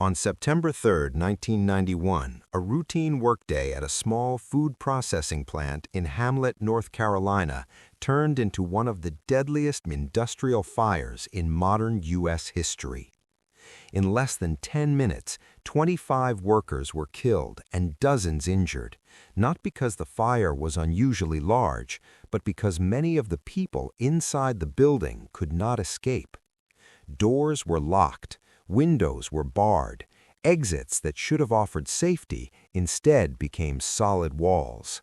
On September 3, 1991, a routine workday at a small food processing plant in Hamlet, North Carolina, turned into one of the deadliest industrial fires in modern U.S. history. In less than 10 minutes, 25 workers were killed and dozens injured, not because the fire was unusually large, but because many of the people inside the building could not escape. Doors were locked, windows were barred, exits that should have offered safety instead became solid walls.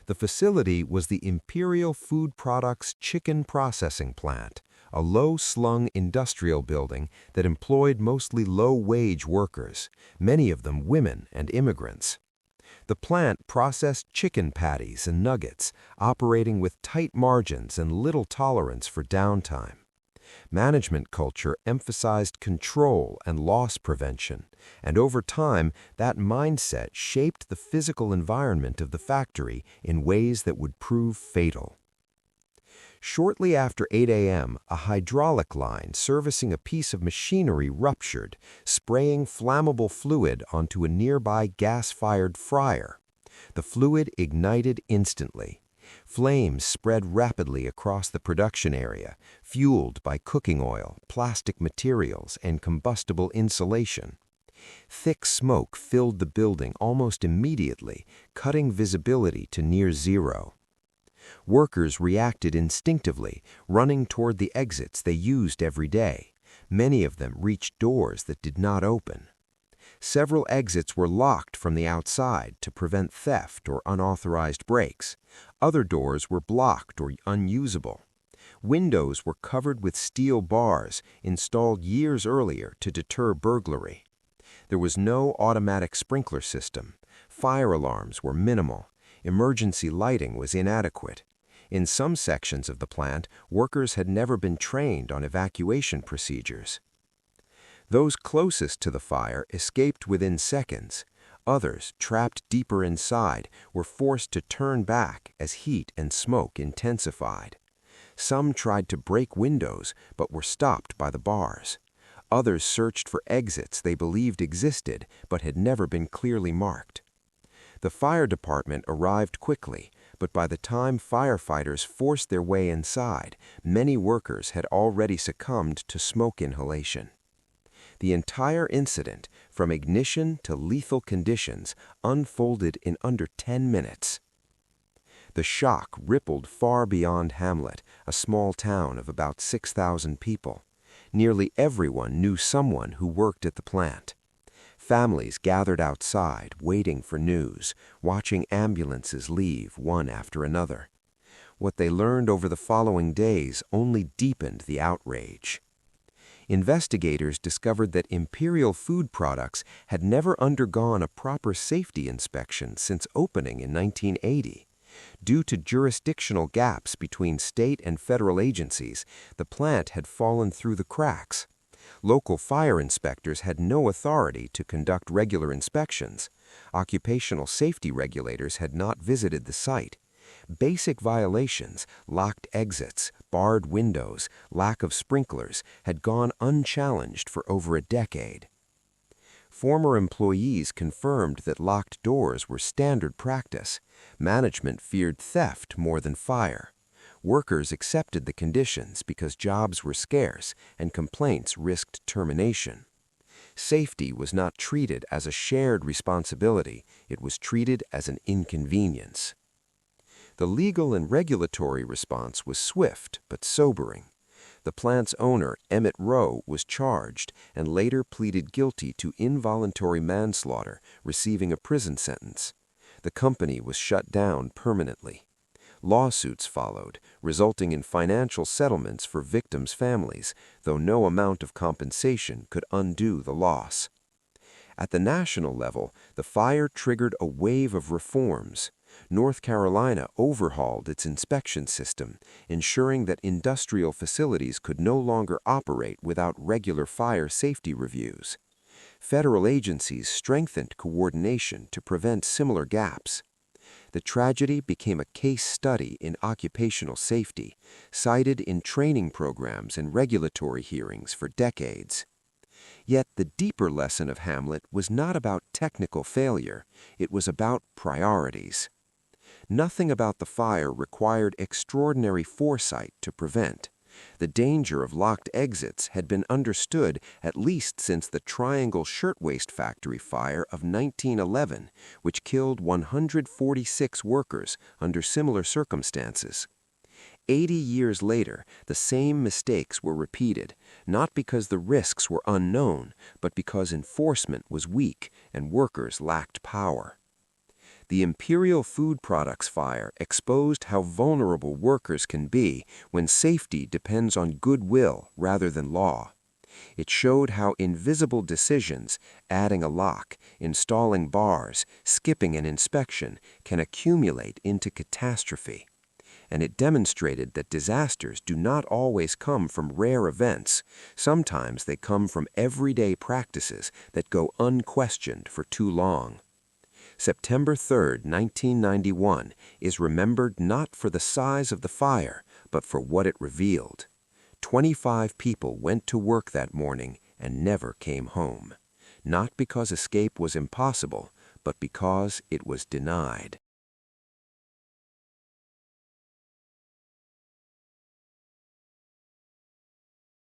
The facility was the Imperial Food Products Chicken Processing Plant, a low-slung industrial building that employed mostly low-wage workers, many of them women and immigrants. The plant processed chicken patties and nuggets, operating with tight margins and little tolerance for downtime. Management culture emphasized control and loss prevention, and over time, that mindset shaped the physical environment of the factory in ways that would prove fatal. Shortly after 8 a.m., a hydraulic line servicing a piece of machinery ruptured, spraying flammable fluid onto a nearby gas-fired fryer. The fluid ignited instantly. Flames spread rapidly across the production area, fueled by cooking oil, plastic materials, and combustible insulation. Thick smoke filled the building almost immediately, cutting visibility to near zero. Workers reacted instinctively, running toward the exits they used every day. Many of them reached doors that did not open. Several exits were locked from the outside to prevent theft or unauthorized breaks. Other doors were blocked or unusable. Windows were covered with steel bars installed years earlier to deter burglary. There was no automatic sprinkler system. Fire alarms were minimal. Emergency lighting was inadequate. In some sections of the plant, workers had never been trained on evacuation procedures. Those closest to the fire escaped within seconds. Others, trapped deeper inside, were forced to turn back as heat and smoke intensified. Some tried to break windows but were stopped by the bars. Others searched for exits they believed existed but had never been clearly marked. The fire department arrived quickly, but by the time firefighters forced their way inside, many workers had already succumbed to smoke inhalation. The entire incident, from ignition to lethal conditions, unfolded in under 10 minutes. The shock rippled far beyond Hamlet, a small town of about 6,000 people. Nearly everyone knew someone who worked at the plant. Families gathered outside, waiting for news, watching ambulances leave one after another. What they learned over the following days only deepened the outrage. Investigators discovered that Imperial Food Products had never undergone a proper safety inspection since opening in 1980. Due to jurisdictional gaps between state and federal agencies, the plant had fallen through the cracks. Local fire inspectors had no authority to conduct regular inspections. Occupational safety regulators had not visited the site. Basic violations, locked exits, barred windows, lack of sprinklers, had gone unchallenged for over a decade. Former employees confirmed that locked doors were standard practice. Management feared theft more than fire. Workers accepted the conditions because jobs were scarce and complaints risked termination. Safety was not treated as a shared responsibility, it was treated as an inconvenience. The legal and regulatory response was swift but sobering. The plant's owner, Emmett Rowe, was charged and later pleaded guilty to involuntary manslaughter, receiving a prison sentence. The company was shut down permanently. Lawsuits followed, resulting in financial settlements for victims' families, though no amount of compensation could undo the loss. At the national level, the fire triggered a wave of reforms. North Carolina overhauled its inspection system, ensuring that industrial facilities could no longer operate without regular fire safety reviews. Federal agencies strengthened coordination to prevent similar gaps. The tragedy became a case study in occupational safety, cited in training programs and regulatory hearings for decades. Yet the deeper lesson of Hamlet was not about technical failure, it was about priorities. Nothing about the fire required extraordinary foresight to prevent. The danger of locked exits had been understood at least since the Triangle Shirtwaist Factory fire of 1911, which killed 146 workers under similar circumstances. 80 years later, the same mistakes were repeated, not because the risks were unknown, but because enforcement was weak and workers lacked power. The Imperial Food Products fire exposed how vulnerable workers can be when safety depends on goodwill rather than law. It showed how invisible decisions, adding a lock, installing bars, skipping an inspection, can accumulate into catastrophe. And it demonstrated that disasters do not always come from rare events. Sometimes they come from everyday practices that go unquestioned for too long. September 3, 1991, is remembered not for the size of the fire, but for what it revealed. 25 people went to work that morning and never came home. Not because escape was impossible, but because it was denied.